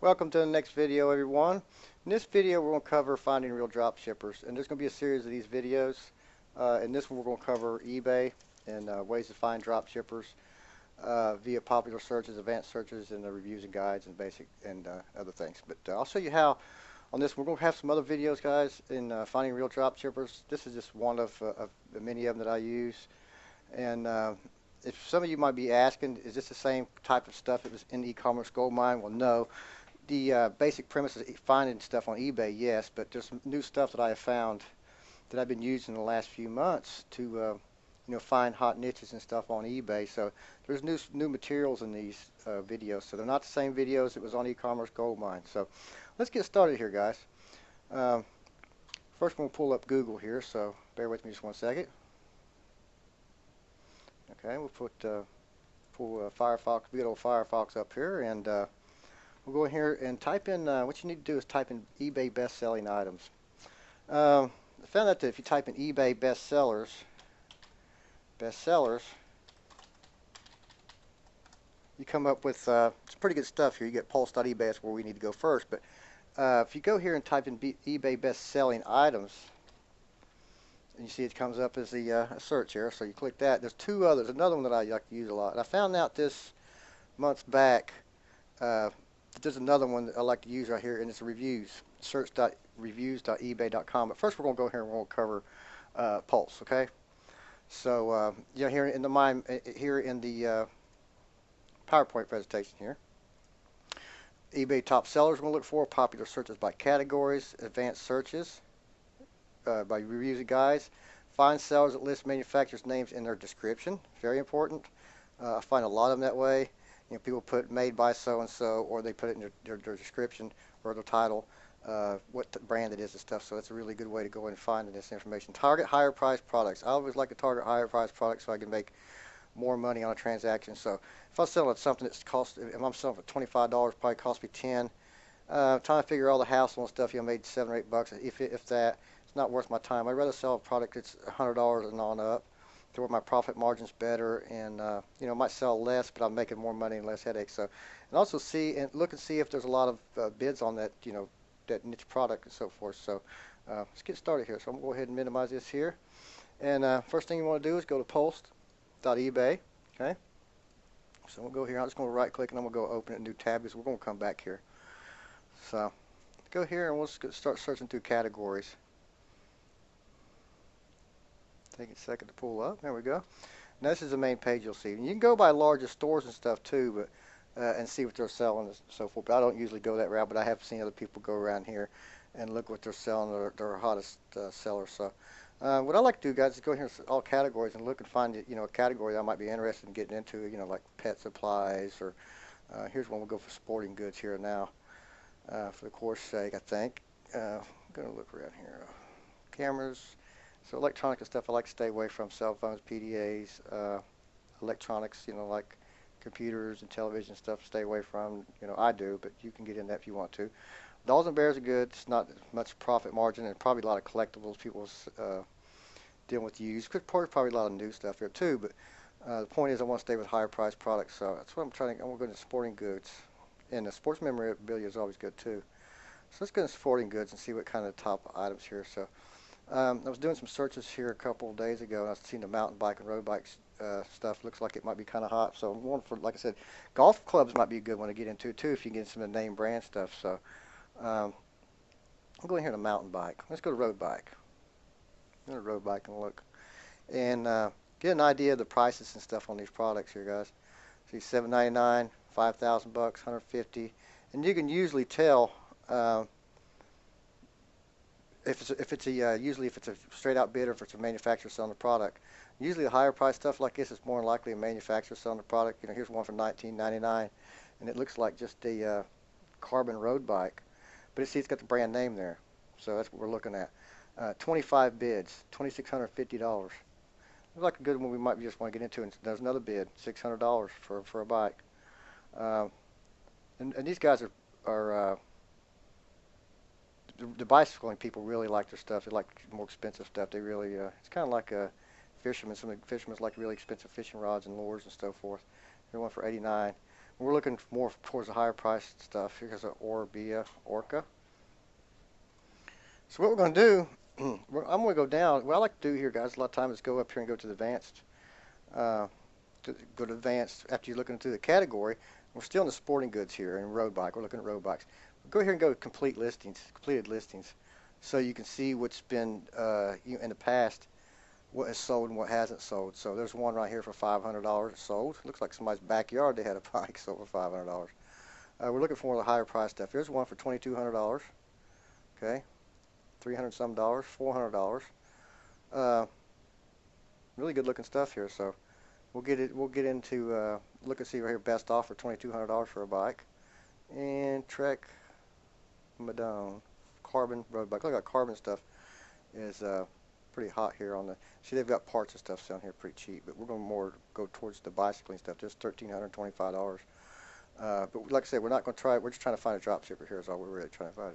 Welcome to the next video, everyone. In this video, we're going to cover finding real drop shippers, and there's going to be a series of these videos. In this one, we're going to cover eBay and ways to find drop shippers via popular searches, advanced searches, and the reviews and guides and basic and other things. But I'll show you how on this. We're going to have some other videos, guys, in finding real drop shippers. This is just one of the many of them that I use. And if some of you might be asking, is this the same type of stuff that was in the e-commerce gold mine? Well, no. The basic premise is finding stuff on eBay, yes, but there's some new stuff that I have found that I've been using in the last few months to, find hot niches and stuff on eBay. So there's new materials in these videos. So they're not the same videos that was on e-commerce gold mine. So let's get started here, guys. First, we're going to pull up Google here. So bear with me just one second. Okay, we'll pull Firefox, good old Firefox up here, and we'll go in here and type in, what you need to do is type in eBay best-selling items. I found out that if you type in eBay bestsellers, you come up with some pretty good stuff here. You get pulse.ebay, that's where we need to go first. But if you go here and type in eBay best-selling items, and you see it comes up as the search here, so you click that. There's two others. Another one that I like to use a lot. And I found out this months back there's another one that I like to use right here, and it's reviews. Search.reviews.ebay.com. But first, we're going to go here and we're going to cover Pulse. Okay. So here in the PowerPoint presentation here, eBay top sellers we're going to look for, popular searches by categories, advanced searches by reviews and guides, find sellers that list manufacturers' names in their description. Very important. I find a lot of them that way. People put made by so-and-so, or they put it in their description or their title, what the brand it is and stuff. So that's a really good way to go in and find this information. Target higher priced products. I always like to target higher priced products so I can make more money on a transaction. So if I'm selling something that's if I'm selling for $25, probably cost me 10. Trying to figure all the hassle and stuff, made $7 or $8, if that. It's not worth my time. I'd rather sell a product that's $100 and on up, to where my profit margin's better, and it might sell less, but I'm making more money and less headaches. So, and also look and see if there's a lot of bids on that, that niche product and so forth. So, let's get started here. So I'm gonna go ahead and minimize this here. And first thing you want to do is go to post.ebay. Okay. So we'll go here. I'm just going to right click and I'm going to go open a new tab because we're going to come back here. So go here and we'll start searching through categories. Take a second to pull up. There we go. Now this is the main page you'll see. And you can go by larger stores and stuff too, but and see what they're selling and so forth. But I don't usually go that route, but I have seen other people go around here and look what they're selling, their hottest sellers. So what I like to do, guys, is go here to all categories and look and find a category that I might be interested in getting into. Like pet supplies, or here's one. We'll go for sporting goods here now, for the course sake, I think. I'm gonna look around here. Cameras. So electronic and stuff I like to stay away from. Cell phones, PDAs, electronics, like computers and television stuff, stay away from. I do, but you can get in that if you want to. Dolls and bears are good. It's not much profit margin, and probably a lot of collectibles. People's dealing with used. Probably a lot of new stuff there too, but the point is I want to stay with higher priced products. So that's what I'm trying to. I'm going to go into sporting goods, and the sports memorabilia is always good too. So let's go into sporting goods and see what kind of top items here. So I was doing some searches here a couple of days ago, and I've seen the mountain bike and road bike stuff. Looks like it might be kind of hot. So I'm going for, like I said, golf clubs might be a good one to get into too if you get some of the name brand stuff. So I'm going here to mountain bike. Let's go to road bike. Go to road bike and look, and get an idea of the prices and stuff on these products here, guys. See, $7.99, $5,000, $150, and you can usually tell. Usually if it's a straight out bid or if it's a manufacturer selling the product. Usually the higher price stuff like this is more than likely a manufacturer selling the product. Here's one for $19.99, and it looks like just a carbon road bike, but it's got the brand name there. So that's what we're looking at. 25 bids, $2,650. Looks like a good one we might just want to get into. And there's another bid, $600 for a bike. And these guys are the bicycling people really like their stuff. They like more expensive stuff. They really, it's kind of like a fisherman. Some of the fishermen like really expensive fishing rods and lures and so forth. Here's one for $89. We're looking more towards the higher priced stuff. Here's an Orbea Orca. So what we're going to do, I'm going to go down. What I like to do here, guys, a lot of times is go up here and go to the advanced. Uh, go to advanced after you're looking through the category. We're still in the sporting goods here and road bike. We're looking at road bikes. Go here and go to complete listings, completed listings, so you can see what's been in the past, what has sold and what hasn't sold. So there's one right here for $500 sold. Looks like somebody's backyard they had a bike sold for $500. We're looking for one of the higher price stuff. Here's one for $2,200. Okay, $300 some dollars, $400. Really good looking stuff here. So we'll get into look and see right here. Best offer $2,200 for a bike. And Trek Madone carbon road bike. Look at carbon stuff is pretty hot here on the. See, they've got parts and stuff down here pretty cheap, but we're going to more go towards the bicycling stuff. Just $1,325. But like I said, we're not going to try it. We're just trying to find a drop shipper here. Is all we're really trying to find.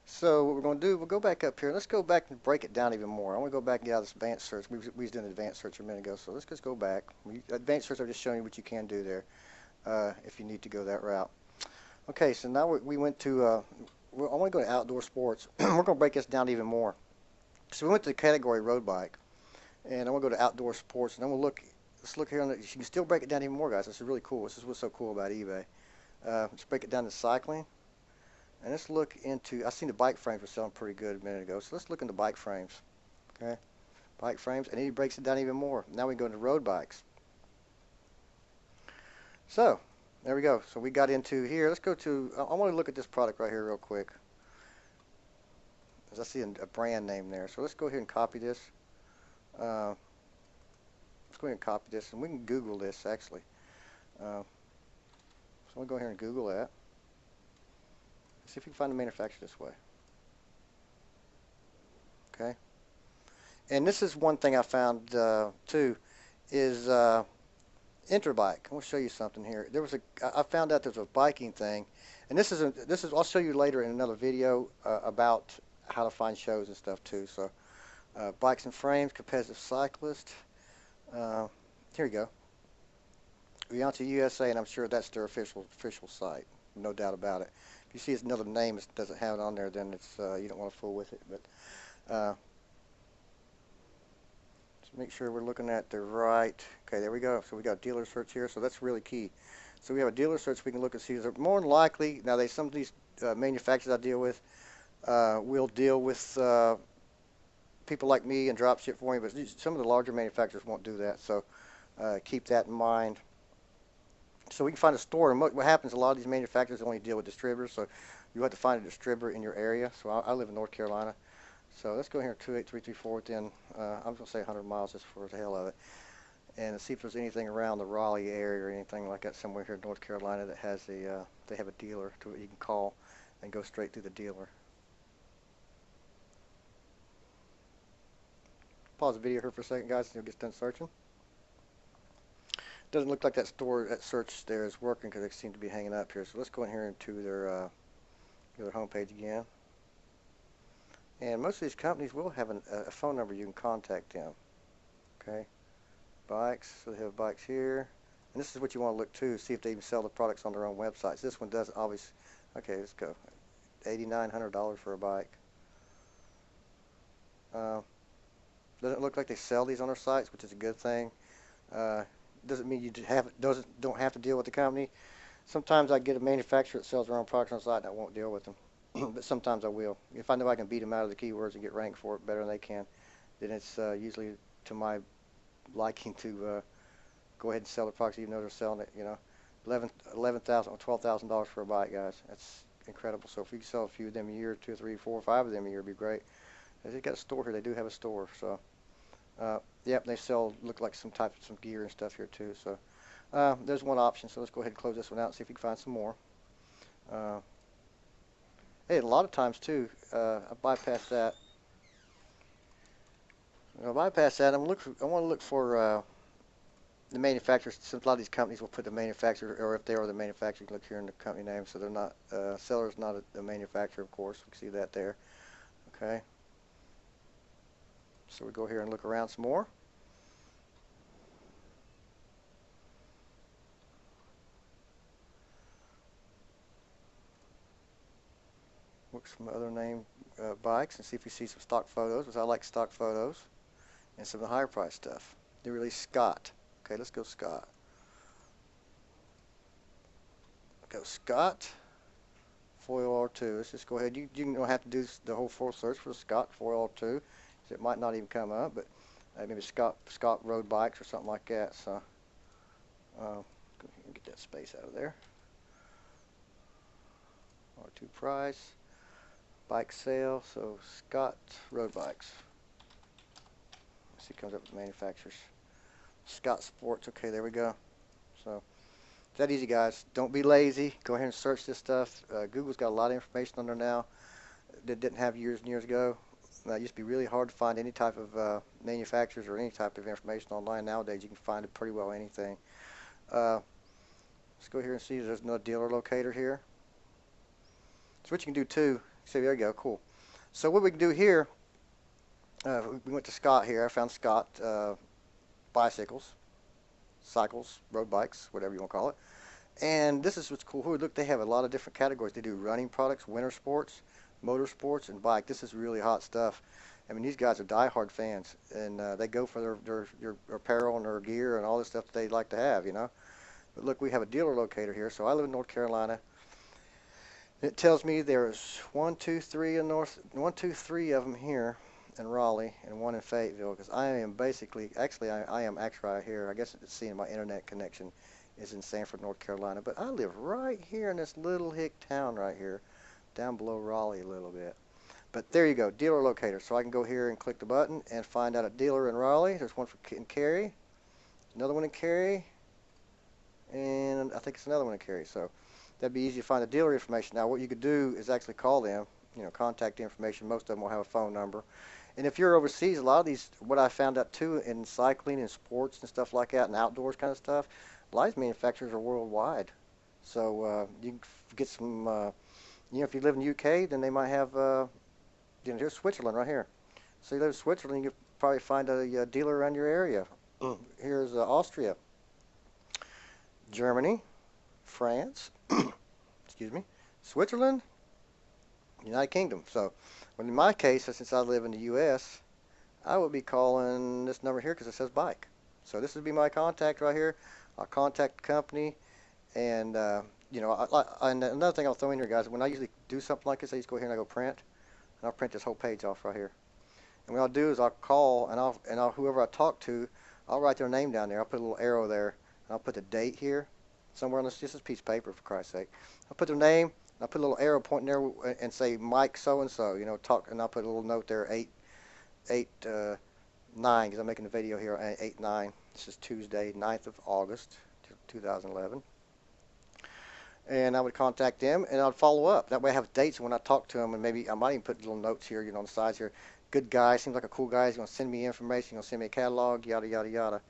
So what we're going to do, we'll go back up here. Let's go back and break it down even more. I want to go back and get out of this advanced search. We was doing an advanced search a minute ago, so let's just go back. Advanced search, I've just shown you what you can do there if you need to go that route. Okay, so now we went to, I want to go to outdoor sports. We're going to break this down even more. So we went to the category road bike, and I want to go to outdoor sports, and then we'll look. Let's look here on it. You can still break it down even more, guys. This is really cool. This is what's so cool about eBay. Let's break it down to cycling. And let's look into, I seen the bike frames were selling pretty good a minute ago, so let's look into bike frames. Okay, bike frames, and he breaks it down even more. Now we go into road bikes. So, there we go. So we got into here. Let's go to, I want to look at this product right here real quick. As I see a brand name there. So let's go ahead and copy this. Let's go ahead and copy this, and we can Google this actually. So we'll go here and Google that. See if you can find the manufacturer this way. Okay. And this is one thing I found too, is Interbike. I want to show you something here. I found out there's a biking thing, and this is I'll show you later in another video about how to find shows and stuff too. So bikes and frames, competitive cyclist. Here you go. Rianti USA, and I'm sure that's their official site. No doubt about it. If you see it's another name that doesn't have it on there, then it's you don't want to fool with it. But just make sure we're looking at the right. Okay, there we go. So we got dealer search here. So that's really key. So we have a dealer search. We can look and see. More than likely, now some of these manufacturers I deal with will deal with people like me and drop ship for you. But some of the larger manufacturers won't do that. So keep that in mind. So we can find a store, and what happens, a lot of these manufacturers only deal with distributors, so you have to find a distributor in your area. So I live in North Carolina. So let's go here 28334 within, I'm going to say 100 miles just for the hell of it, and see if there's anything around the Raleigh area or anything like that somewhere here in North Carolina that has they have a dealer to you can call and go straight through the dealer. Pause the video here for a second, guys, and you'll get done searching. Doesn't look like that search there is working because they seem to be hanging up here. So let's go in here into their homepage again. And most of these companies will have a phone number you can contact them. Okay, bikes. So they have bikes here, and this is what you want to look to see if they even sell the products on their own websites. This one doesn't obviously. Okay, let's go. $8,900 for a bike. Doesn't look like they sell these on their sites, which is a good thing. Doesn't mean you don't have to deal with the company. Sometimes I get a manufacturer that sells their own products on the site and I won't deal with them. But sometimes I will. If I know I can beat them out of the keywords and get ranked for it better than they can, then it's usually to my liking to go ahead and sell the products even though they're selling it. You know, $11,000 or $12,000 for a bike, guys. That's incredible. So if we can sell a few of them a year, 2 or 3, 4, 5 of them a year, it'd be great. They've got a store here. They do have a store. So, yep, they look like some gear and stuff here too. So, there's one option. So let's go ahead and close this one out and see if we can find some more. Hey, a lot of times too, I bypass that. I bypass that. I want to look for the manufacturers. Since a lot of these companies will put the manufacturer, or if they are the manufacturer, you can look here in the company name. So they're not seller's not a manufacturer, of course. We can see that there. Okay. So we go here and look around some more. look some other name bikes and see if we see some stock photos, because I like stock photos, and some of the higher price stuff. They released Scott. Okay, let's go Scott. Go Scott. Foil R2. Let's just go ahead. You don't have to do the whole full search for the Scott Foil R2. It might not even come up, but maybe Scott road bikes or something like that. So go ahead and get that space out of there. R2 price, bike sale. So Scott road bikes. Let's see, it comes up with manufacturers. Scott Sports. Okay, there we go. So it's that easy, guys. Don't be lazy. Go ahead and search this stuff. Google's got a lot of information on there now that didn't have years and years ago. It used to be really hard to find any type of manufacturers or any type of information online. Nowadays, you can find it pretty well anything. Let's go here and see. There's another dealer locator here. So what you can do too. See, there you go. Cool. So what we can do here, we went to Scott here. I found Scott bicycles, cycles, road bikes, whatever you want to call it. And this is what's cool. Look, they have a lot of different categories. They do running products, winter sports, motorsports, and bike. This is really hot stuff. I mean, these guys are diehard fans, and they go for their apparel and their gear and all this stuff that they like to have, you know. But look, we have a dealer locator here. So I live in North Carolina. It tells me there's 1, 2, 3 in North, 1, 2, 3 of them here in Raleigh and 1 in Fayetteville. Because I am basically, actually, I am actually right here. I guess it's seeing my internet connection is in Sanford, North Carolina. But I live right here in this little hick town right here, down below Raleigh a little bit. But there you go, dealer locator. So I can go here and click the button and find out a dealer in Raleigh. There's one in Cary, another one in Cary, and I think it's another one in Cary. So that'd be easy to find the dealer information. Now what you could do is actually call them, you know, contact information. Most of them will have a phone number. And if you're overseas, a lot of these, what I found out too in cycling and sports and stuff like that and outdoors kind of stuff, a lot of these manufacturers are worldwide. So you can get some, you know, if you live in the UK, then they might have, you know, here's Switzerland right here. So you live in Switzerland, you can probably find a dealer around your area. Here's Austria, Germany, France, excuse me, Switzerland, United Kingdom. So in my case, since I live in the U.S., I would be calling this number here because it says bike. So this would be my contact right here. I'll contact the company, and you know, and another thing I'll throw in here, guys, when I usually do something like this, I just go here and I go print, and I'll print this whole page off right here. And what I'll do is I'll call, and I'll whoever I talk to, I'll write their name down there. I'll put a little arrow there, and I'll put the date here somewhere on this. This is a piece of paper, for Christ's sake. I'll put their name, and I'll put a little arrow pointing there and say Mike so and so. You know, talk, and I'll put a little note there 8/9 because I'm making a video here on 8/9. This is Tuesday, 9th of August, 2011. And I would contact them, and I'd follow up. That way I have dates when I talk to them, and maybe I might even put little notes here, you know, on the sides here. Good guy, seems like a cool guy. He's going to send me information. He's going to send me a catalog, yada, yada, yada.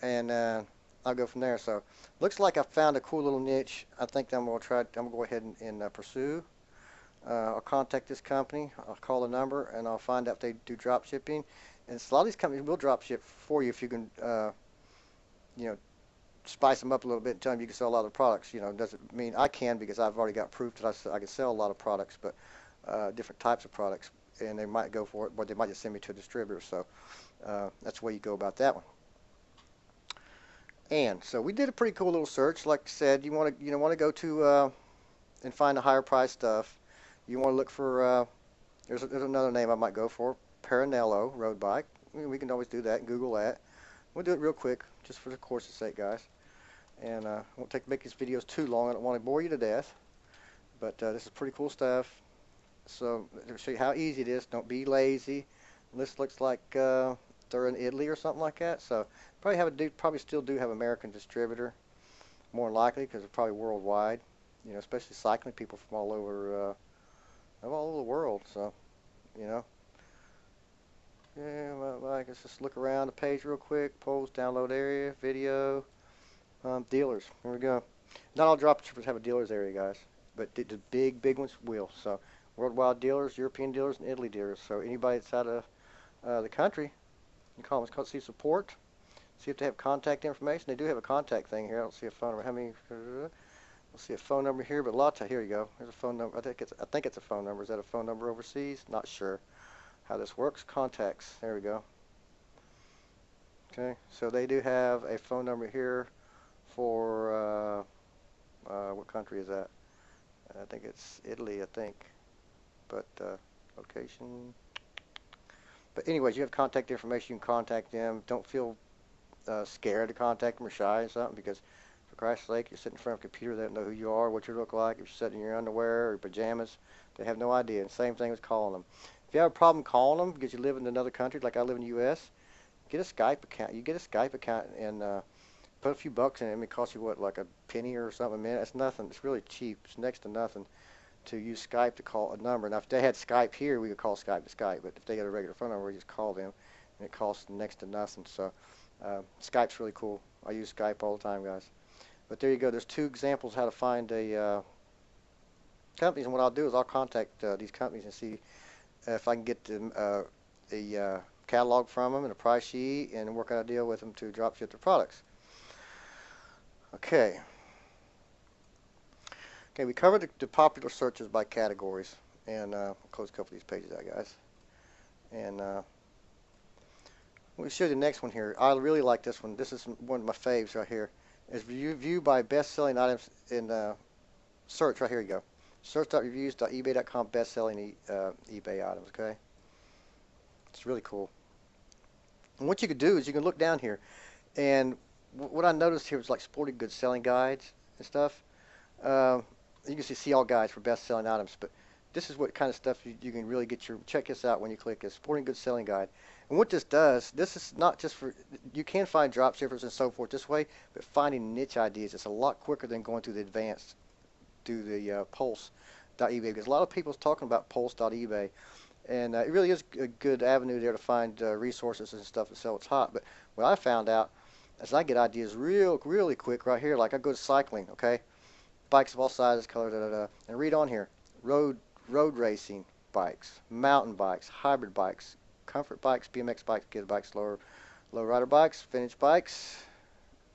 And I'll go from there. So looks like I found a cool little niche. I think I'm going to try. I'm going to go ahead and pursue. I'll contact this company. I'll call the number, and I'll find out if they do drop shipping. And a lot of these companies will drop ship for you if you can, you know, spice them up a little bit and tell them you can sell a lot of products. You know, doesn't mean I can, because I've already got proof that I can sell a lot of products, but different types of products. And they might go for it, but they might just send me to a distributor. So that's the way you go about that one. And so we did a pretty cool little search. Like I said, you want to go to and find the higher price stuff. You want to look for there's another name I might go for, Paranello road bike. We can always do that and Google that. We'll do it real quick, just for the course's sake, guys. And I won't make these videos too long. I don't want to bore you to death. But this is pretty cool stuff. So to show you how easy it is, don't be lazy. This looks like they're in Italy or something like that. So probably still do have American distributor, more than likely, because they're probably worldwide. You know, especially cycling people from all over the world. So, you know. Yeah, well, I guess just look around the page real quick. Polls, download area, video, dealers. Here we go. Not all dropshippers have a dealers area, guys, but the big ones will. So, worldwide dealers, European dealers, and Italy dealers. So, anybody that's out of the country, you can call them. It's called see support. See if they have contact information. They do have a contact thing here. I don't see a phone number. How many? We'll see a phone number here, but lots of, here you go. There's a phone number. I think it's a phone number. Is that a phone number overseas? Not sure how this works. Contacts. There we go. Okay, so they do have a phone number here for what country is that? I think it's Italy, I think. But location. But anyways, you have contact information. You can contact them. Don't feel scared to contact them or shy or something, because for Christ's sake, you're sitting in front of a computer. They don't know who you are, what you look like. If you're sitting in your underwear or your pajamas, they have no idea. And same thing with calling them. If you have a problem calling them because you live in another country, like I live in the U.S., get a Skype account. You get a Skype account and put a few bucks in it. It costs you what, like a penny or something a minute? It's nothing. It's really cheap. It's next to nothing to use Skype to call a number. Now, if they had Skype here, we could call Skype to Skype. But if they had a regular phone number, we just call them, and it costs next to nothing. So Skype's really cool. I use Skype all the time, guys. But there you go. There's two examples how to find a companies. And what I'll do is I'll contact these companies and see if I can get them, the catalog from them and a price sheet and work out a deal with them to drop ship their products. Okay. Okay, we covered the popular searches by categories, and I'll close a couple of these pages out, guys. And we'll show you the next one here. I really like this one. This is one of my faves right here. It's view by best-selling items in search. Right here you go. Search.reviews.ebay.com best-selling eBay items. Okay, it's really cool. And what you could do is you can look down here, and what I noticed here was like sporting goods selling guides and stuff. You can see all guides for best-selling items, but this is what kind of stuff you can really get your, check this out when you click this, sporting goods selling guide. And what this does, this is not just for, you can find drop shippers and so forth this way, but finding niche ideas, it's a lot quicker than going through the advanced, through the pulse.ebay, because a lot of people's talking about pulse.ebay, and it really is a good avenue there to find resources and stuff to sell what's hot. But what I found out is I get ideas really quick right here. Like I go to cycling, okay? Bikes of all sizes, color, and read on here. Road racing bikes, mountain bikes, hybrid bikes, comfort bikes, BMX bikes, kid bikes, low rider bikes, vintage bikes,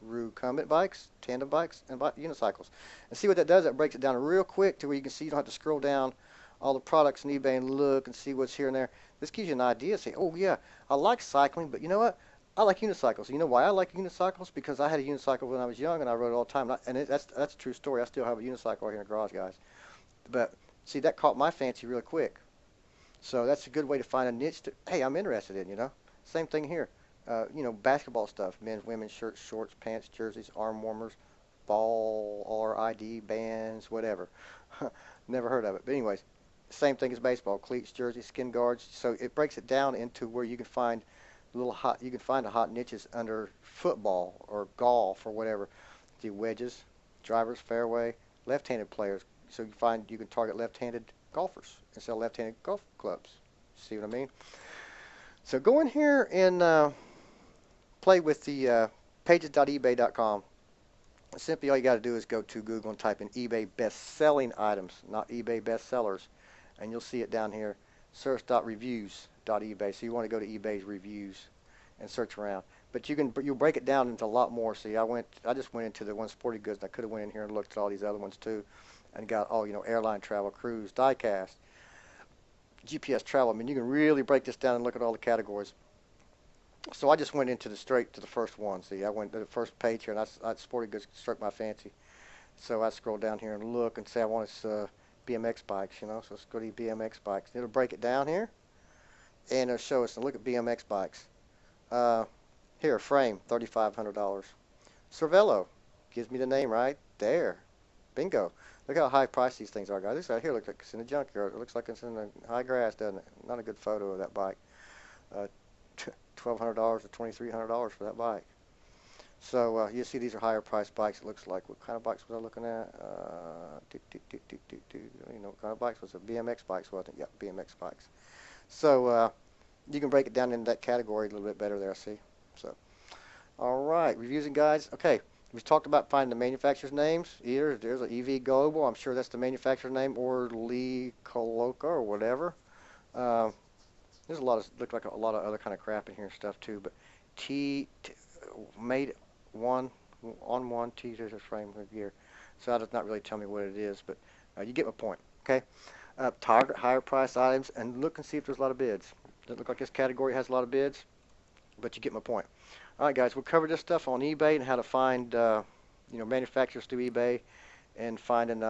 recumbent bikes, tandem bikes, and unicycles. And see what that does? That breaks it down real quick to where you can see you don't have to scroll down all the products in eBay and look and see what's here and there. This gives you an idea. Say, oh yeah, I like cycling, but you know what? I like unicycles. You know why I like unicycles? Because I had a unicycle when I was young and I rode it all the time. And that's a true story. I still have a unicycle right here in the garage, guys. But see, that caught my fancy real quick. So that's a good way to find a niche that, hey, I'm interested in, you know. Same thing here. You know, basketball stuff, men's, women's, shirts, shorts, pants, jerseys, arm warmers, ball, RID, bands, whatever. Never heard of it. But anyways, same thing as baseball, cleats, jerseys, skin guards. So it breaks it down into where you can find you can find a hot niches under football or golf or whatever. The wedges, drivers, fairway, left-handed players. So you can target left-handed golfers and sell left-handed golf clubs. See what I mean? So go in here and play with the pages.ebay.com. Simply all you got to do is go to Google and type in eBay best-selling items, not eBay bestsellers, and you'll see it down here. Search.reviews.ebay. So you want to go to eBay's reviews and search around. But you'll break it down into a lot more. See, I just went into the one sporting goods, and I could have went in here and looked at all these other ones too, and got airline travel, cruise, diecast, GPS travel. I mean, you can really break this down and look at all the categories. So I just went into straight to the first one. See, I went to the first page here, and I sporting goods struck my fancy. So I scroll down here and look and say I want BMX bikes, you know. So let's go to BMX bikes. It'll break it down here, and it'll show us. And look at BMX bikes. Here, frame, $3,500. Cervelo, gives me the name right there. Bingo. Look how high priced these things are, guys. This right here looks like it's in a junkyard. It looks like it's in the high grass, doesn't it? Not a good photo of that bike. $1,200 or $2,300 for that bike. So you see these are higher priced bikes. It looks like. What kind of bikes was I looking at? You know what kind of bikes was it? BMX bikes, wasn't it? Yeah, BMX bikes. So you can break it down into that category a little bit better there, see? So, all right, reviews and guides. Okay, we talked about finding the manufacturer's names. Either there's an EV Global, I'm sure that's the manufacturer's name, or Lee Coloca or whatever. There's look like a lot of other kind of crap in here and stuff too. But made one on one T there's a frame of gear. so that does not really tell me what it is, but you get my point. Okay. Target higher price items and look and see if there's a lot of bids. Doesn't look like this category has a lot of bids, but you get my point. All right, guys, we'll cover this stuff on eBay and how to find manufacturers through eBay and finding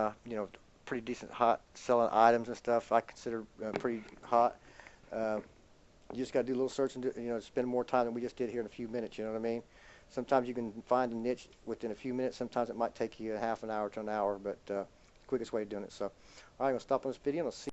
pretty decent hot selling items and stuff. I consider pretty hot. You just got to do a little search and spend more time than we just did here in a few minutes. You know what I mean? Sometimes you can find a niche within a few minutes. Sometimes it might take you a half an hour to an hour, but quickest way of doing it. So, all right, I'm gonna stop on this video and I'll see.